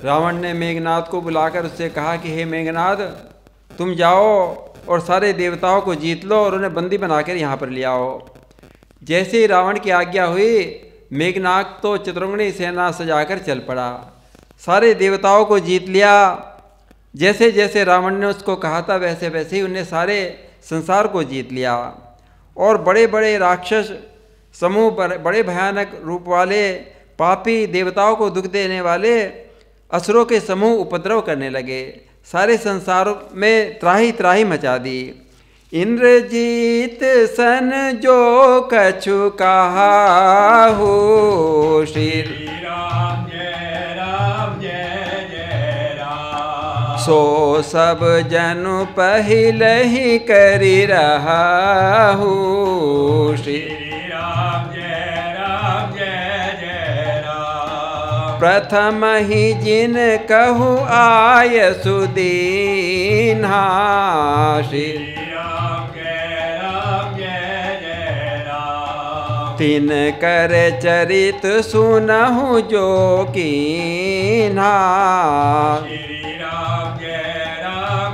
रावण ने मेघनाद को बुलाकर उससे कहा कि हे मेघनाद, तुम जाओ और सारे देवताओं को जीत लो और उन्हें बंदी बनाकर यहाँ पर ले आओ। जैसे ही रावण की आज्ञा हुई, मेघनाद तो चतुरंगनी सेना सजाकर चल पड़ा, सारे देवताओं को जीत लिया। जैसे जैसे रावण ने उसको कहा था वैसे वैसे ही उन्हें सारे संसार को जीत लिया। और बड़े बड़े राक्षस समूह, बड़े भयानक रूप वाले पापी, देवताओं को दुख देने वाले असुरों के समूह उपद्रव करने लगे। सारे संसार में त्राही त्राही मचा दी। इंद्रजीत सन जो कछु कहाहु, श्री राम जय राम जय जय राम। सो सब जनु पहिले ही करी रहाहु, श्री राम जय जय राम। प्रथम ही जिन कहु आय सुदीन्हा, श्री राम जय जय राम। तिन कर चरित सुनहु जो कीन्हा, श्री राम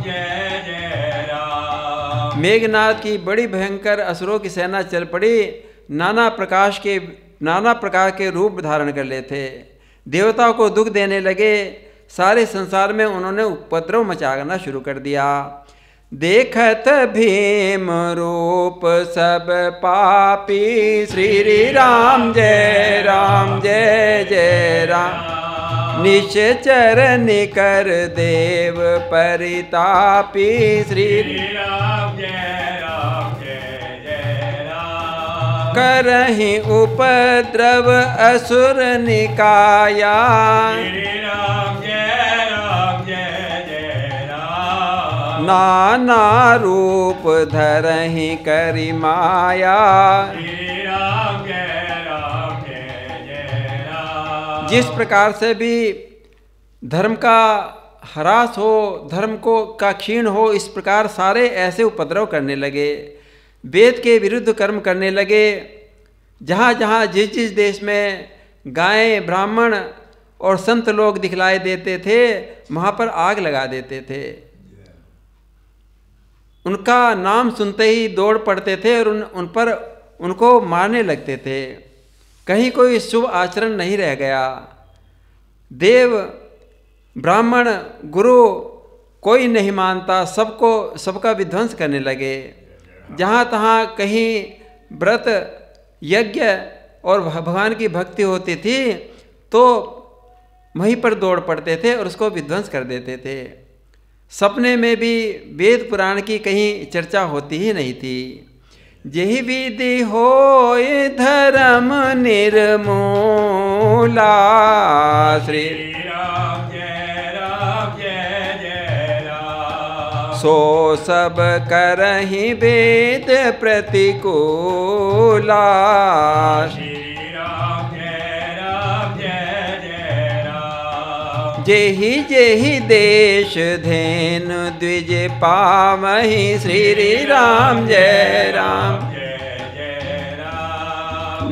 जय जय राम। मेघनाद की बड़ी भयंकर असुरों की सेना चल पड़ी। नाना प्रकार के रूप धारण कर लेते, देवताओं को दुख देने लगे। सारे संसार में उन्होंने उपद्रव मचाना शुरू कर दिया। देखत भीम रूप सब पापी, श्री राम जय जय राम। निश्चर निकर देव परितापी, श्री राम जय जय राम। करहि उपद्रव असुर निकाया, श्री राम जय जय राम। नाना रूप धरहि करि माया, श्री राम जय राम। जिस प्रकार से भी धर्म का ह्रास हो, धर्म का क्षीण हो, इस प्रकार सारे ऐसे उपद्रव करने लगे। वेद के विरुद्ध कर्म करने लगे। जहाँ जहाँ जिस देश में गायें, ब्राह्मण और संत लोग दिखलाई देते थे, वहाँ पर आग लगा देते थे। उनका नाम सुनते ही दौड़ पड़ते थे और उनको मारने लगते थे। कहीं कोई शुभ आचरण नहीं रह गया। देव, ब्राह्मण, गुरु कोई नहीं मानता, सबका विध्वंस करने लगे। जहाँ तहाँ कहीं व्रत, यज्ञ और भगवान की भक्ति होती थी तो वहीं पर दौड़ पड़ते थे और उसको विध्वंस कर देते थे। सपने में भी वेद पुराण की कहीं चर्चा होती ही नहीं थी। यही विधि होय धर्म निर्मूला, श्री राम जय जय राम। सो सब करहि वेद प्रतिकूला, श्री राम जय जय राम। जेहि जेहि देश धेनु द्विज पावहि, श्री राम जय जय राम।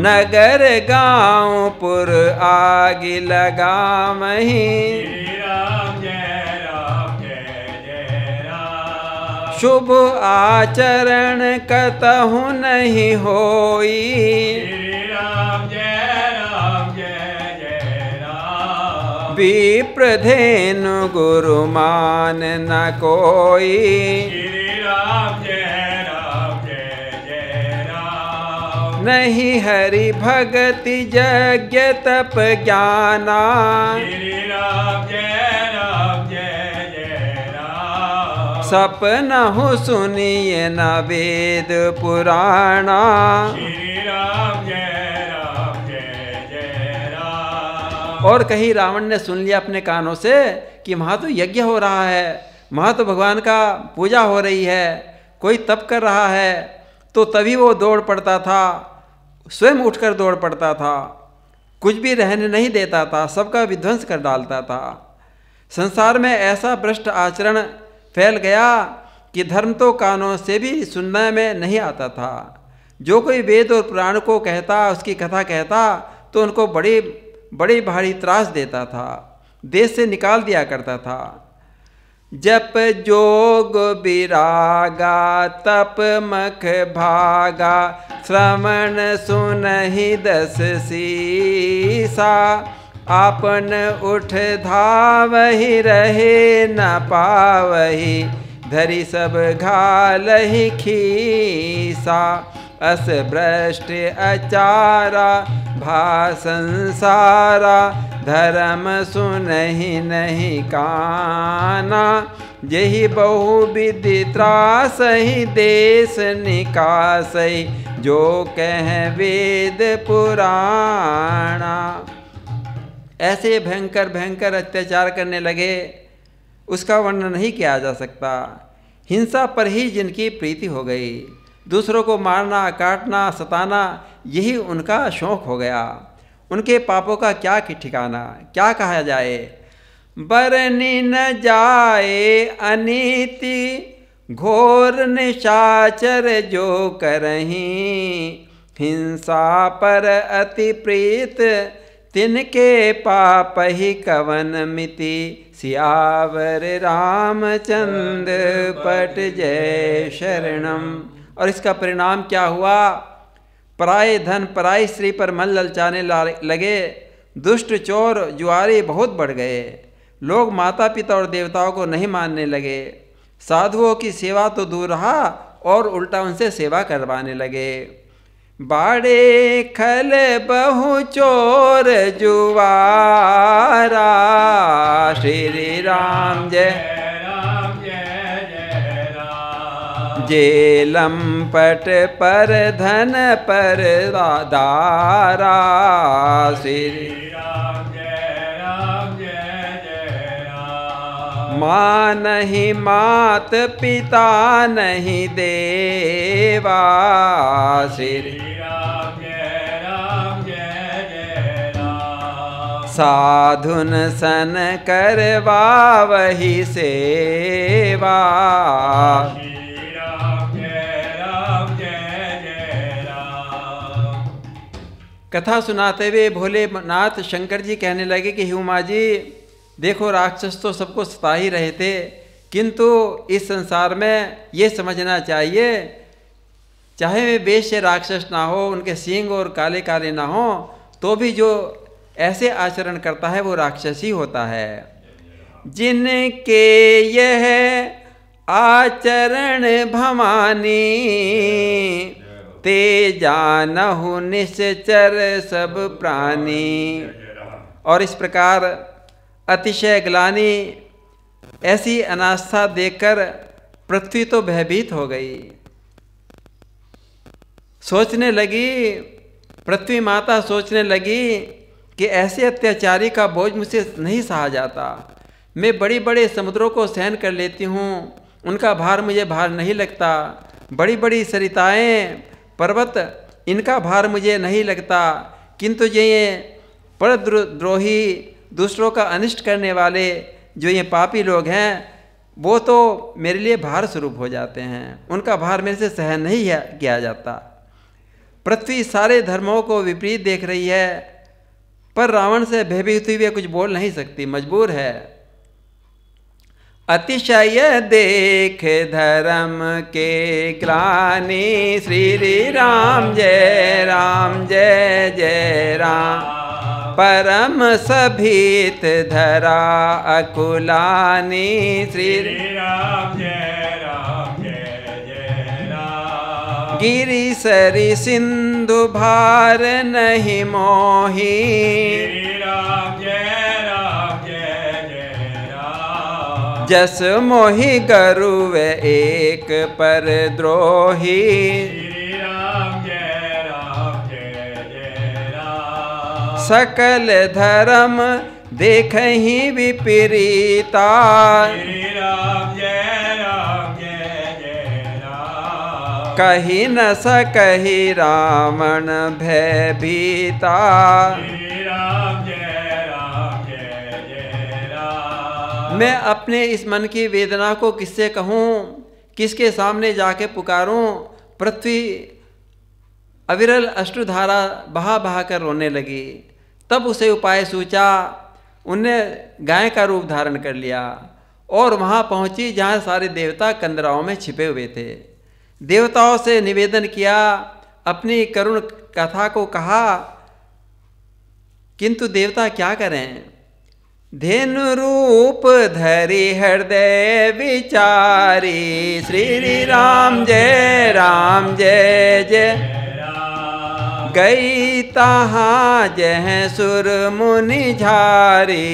नगर गाँव पुर आग लगावहि, श्री राम जय राम। शुभ आचरण कतहु नहीं होई, श्री राम जय राम। विप्रधेनु गुरु मान न कोई, श्री राम जय राम। नहीं हरि भगति यज्ञ तप ज्ञाना, श्री राम जय राम। सपनहु सुनिए न वेद पुराणा, श्री राम जय राम। और कहीं रावण ने सुन लिया अपने कानों से कि वहाँ तो यज्ञ हो रहा है, वहाँ तो भगवान का पूजा हो रही है, कोई तप कर रहा है, तो तभी वो दौड़ पड़ता था, स्वयं उठकर दौड़ पड़ता था, कुछ भी रहने नहीं देता था, सबका विध्वंस कर डालता था। संसार में ऐसा भ्रष्ट आचरण फैल गया कि धर्म तो कानों से भी सुनने में नहीं आता था। जो कोई वेद और पुराण को कहता, उसकी कथा कहता, तो उनको बड़ी भारी त्रास देता था। देश से निकाल दिया करता था। जप जोग विरागा तप मख भागा, श्रवण सुनहि दस सीसा, आपन उठ धावहि रहे न पावहि, धरि सब घालहि खीसा, अस भ्रष्ट अचारा भा संसारा, धर्म सुनहि नहीं काना, जेहि बहु विधि त्रासहि देश निकासहि, जो कह वेद पुराणा। ऐसे भयंकर भयंकर अत्याचार करने लगे, उसका वर्णन नहीं किया जा सकता। हिंसा पर ही जिनकी प्रीति हो गई, दूसरों को मारना काटना सताना यही उनका शौक हो गया। उनके पापों का क्या ठिकाना, क्या कहा जाए। बरनी न जाए अनीति घोर निशाचर जो करहीं, हिंसा पर अति प्रीत तिनके पाप ही कवन मिति, सियावर रामचंद्र पट जय शरणम। और इसका परिणाम क्या हुआ? पराये धन पराई स्त्री पर मन ललचाने लगे, दुष्ट चोर जुआरी बहुत बढ़ गए, लोग माता पिता और देवताओं को नहीं मानने लगे, साधुओं की सेवा तो दूर रहा और उल्टा उनसे सेवा करवाने लगे। बाड़े खल बहु चोर जुआरा, श्री राम जय राम जय जय राम। जेलम पट पर धन पर दारा, श्री राम जय जय राम। माँ नहीं मात पिता नहीं देवा, श्री राम जय जय राम। साधुन सन करवा वही सेवा, राम जय जय राम। कथा सुनाते हुए भोलेनाथ शंकर जी कहने लगे कि उमा जी देखो, राक्षस तो सबको सता ही रहे थे, किंतु इस संसार में ये समझना चाहिए, चाहे वे वेश्य राक्षस ना हो, उनके सींग और काले काले ना हो, तो भी जो ऐसे आचरण करता है वो राक्षस ही होता है। जिनके यह आचरण भवानी, ते जानहु निश्चर सब प्राणी। और इस प्रकार अतिशय ग्लानि, ऐसी अनास्था देखकर पृथ्वी तो भयभीत हो गई। सोचने लगी, पृथ्वी माता सोचने लगी कि ऐसे अत्याचारी का बोझ मुझसे नहीं सहा जाता। मैं बड़ी बड़े समुद्रों को सहन कर लेती हूँ, उनका भार मुझे भार नहीं लगता। बड़ी बड़ी सरिताएं, पर्वत, इनका भार मुझे नहीं लगता, किंतु ये परद्रोही, दूसरों का अनिष्ट करने वाले जो ये पापी लोग हैं, वो तो मेरे लिए भार स्वरूप हो जाते हैं, उनका भार मेरे से सहन नहीं किया जाता। पृथ्वी सारे धर्मों को विपरीत देख रही है, पर रावण से भयभीत हुई कुछ बोल नहीं सकती, मजबूर है। अतिशय देख धर्म के ग्लानि, श्री राम जय जय राम। परम सभीत धरा अकुलानी, श्री राम जय जय राम। गिरि सरि सिंधु भार नहीं मोही, राम जय जय राम। जस मोहि गरुव एक पर द्रोही, राम जय जय राम। सकल धर्म देखहि विपरीता, राम जय जय राम। कही न सकहि रावण भयभीता, राम जय राम। मैं अपने इस मन की वेदना को किससे कहूँ, किसके सामने जाके पुकारूं। पृथ्वी अविरल अश्रुधारा बहा बहा कर रोने लगी। तब उसे उपाय सूझा, उनने गाय का रूप धारण कर लिया और वहाँ पहुँची जहाँ सारे देवता कंदराओं में छिपे हुए थे। देवताओं से निवेदन किया, अपनी करुण कथा को कहा, किंतु देवता क्या करें। धेनु रूप धरि हृदय विचारी, श्री राम जय जय। गई तहाँ जह सुर मुनि झारी,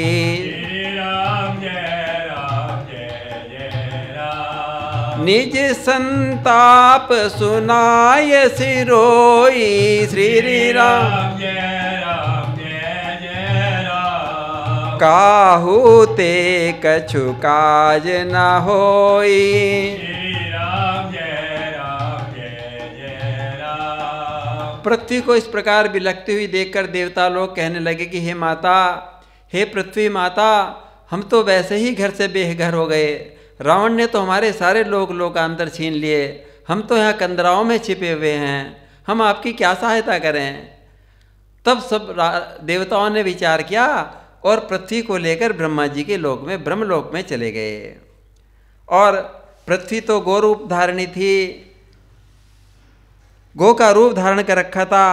निज संताप सुनाय सिरोई, श्री राम काहू ते कछु काज न होई। पृथ्वी को इस प्रकार बिलखती हुई देखकर देवता लोग कहने लगे कि हे माता, हे पृथ्वी माता, हम तो वैसे ही घर से बेघर हो गए। रावण ने तो हमारे सारे लोकांतर छीन लिए। हम तो यहाँ कंदराओं में छिपे हुए हैं। हम आपकी क्या सहायता करें। तब सब देवताओं ने विचार किया और पृथ्वी को लेकर ब्रह्मा जी के लोक में, ब्रह्मलोक में चले गए। और पृथ्वी तो गो रूप धारणी थी, गो का रूप धारण कर रखा था।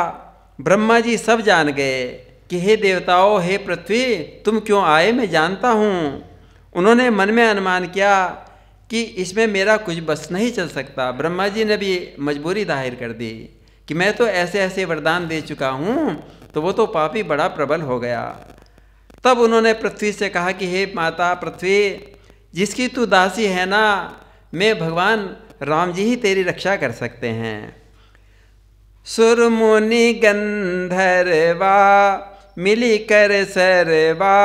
ब्रह्मा जी सब जान गए कि हे देवताओं, हे पृथ्वी, तुम क्यों आए मैं जानता हूँ। उन्होंने मन में अनुमान किया कि इसमें मेरा कुछ बस नहीं चल सकता। ब्रह्मा जी ने भी मजबूरी जाहिर कर दी कि मैं तो ऐसे ऐसे वरदान दे चुका हूँ, तो वो तो पापी बड़ा प्रबल हो गया। तब उन्होंने पृथ्वी से कहा कि हे माता पृथ्वी, जिसकी तू दासी है ना, मैं भगवान राम जी ही तेरी रक्षा कर सकते हैं। सुर मुनि गंधर्वा मिली कर सरवा,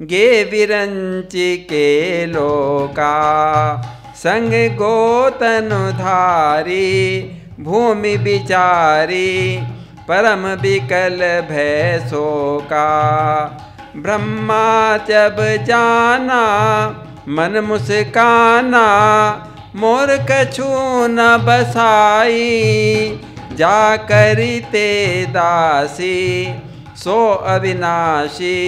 गे विरंचि के लोका, संग गोतनुधारी भूमि विचारी, परम विकल भय शोका। ब्रह्मा जब जाना मन मुस्काना, मोर कछु न बसाई, जा करी ते दासी, सो अविनाशी,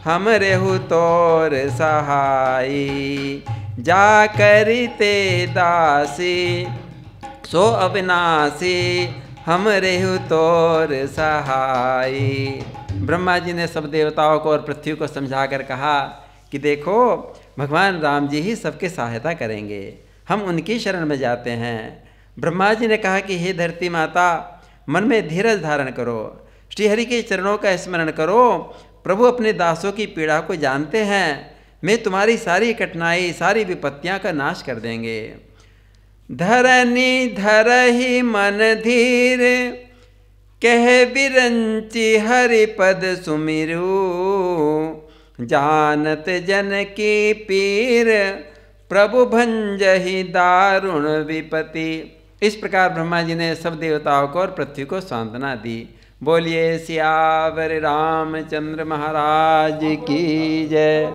हम रेहु तोर सहाई। जा करी ते दासी, सो अविनाशी, हम रेहु तोर सहाई। ब्रह्मा जी ने सब देवताओं को और पृथ्वी को समझाकर कहा कि देखो, भगवान राम जी ही सबके सहायता करेंगे, हम उनकी शरण में जाते हैं। ब्रह्मा जी ने कहा कि हे धरती माता, मन में धीरज धारण करो, श्रीहरि के चरणों का स्मरण करो। प्रभु अपने दासों की पीड़ा को जानते हैं। मैं तुम्हारी सारी कठिनाई, सारी विपत्तियां का नाश कर देंगे। धरनी धरहि मन धीर, कह विरंचि हरि पद सुमिरू, जानत जन की पीर, प्रभु भंजहि दारुण विपति। इस प्रकार ब्रह्मा जी ने सब देवताओं को और पृथ्वी को सांत्वना दी। बोलिए सियावर रामचंद्र महाराज की जय।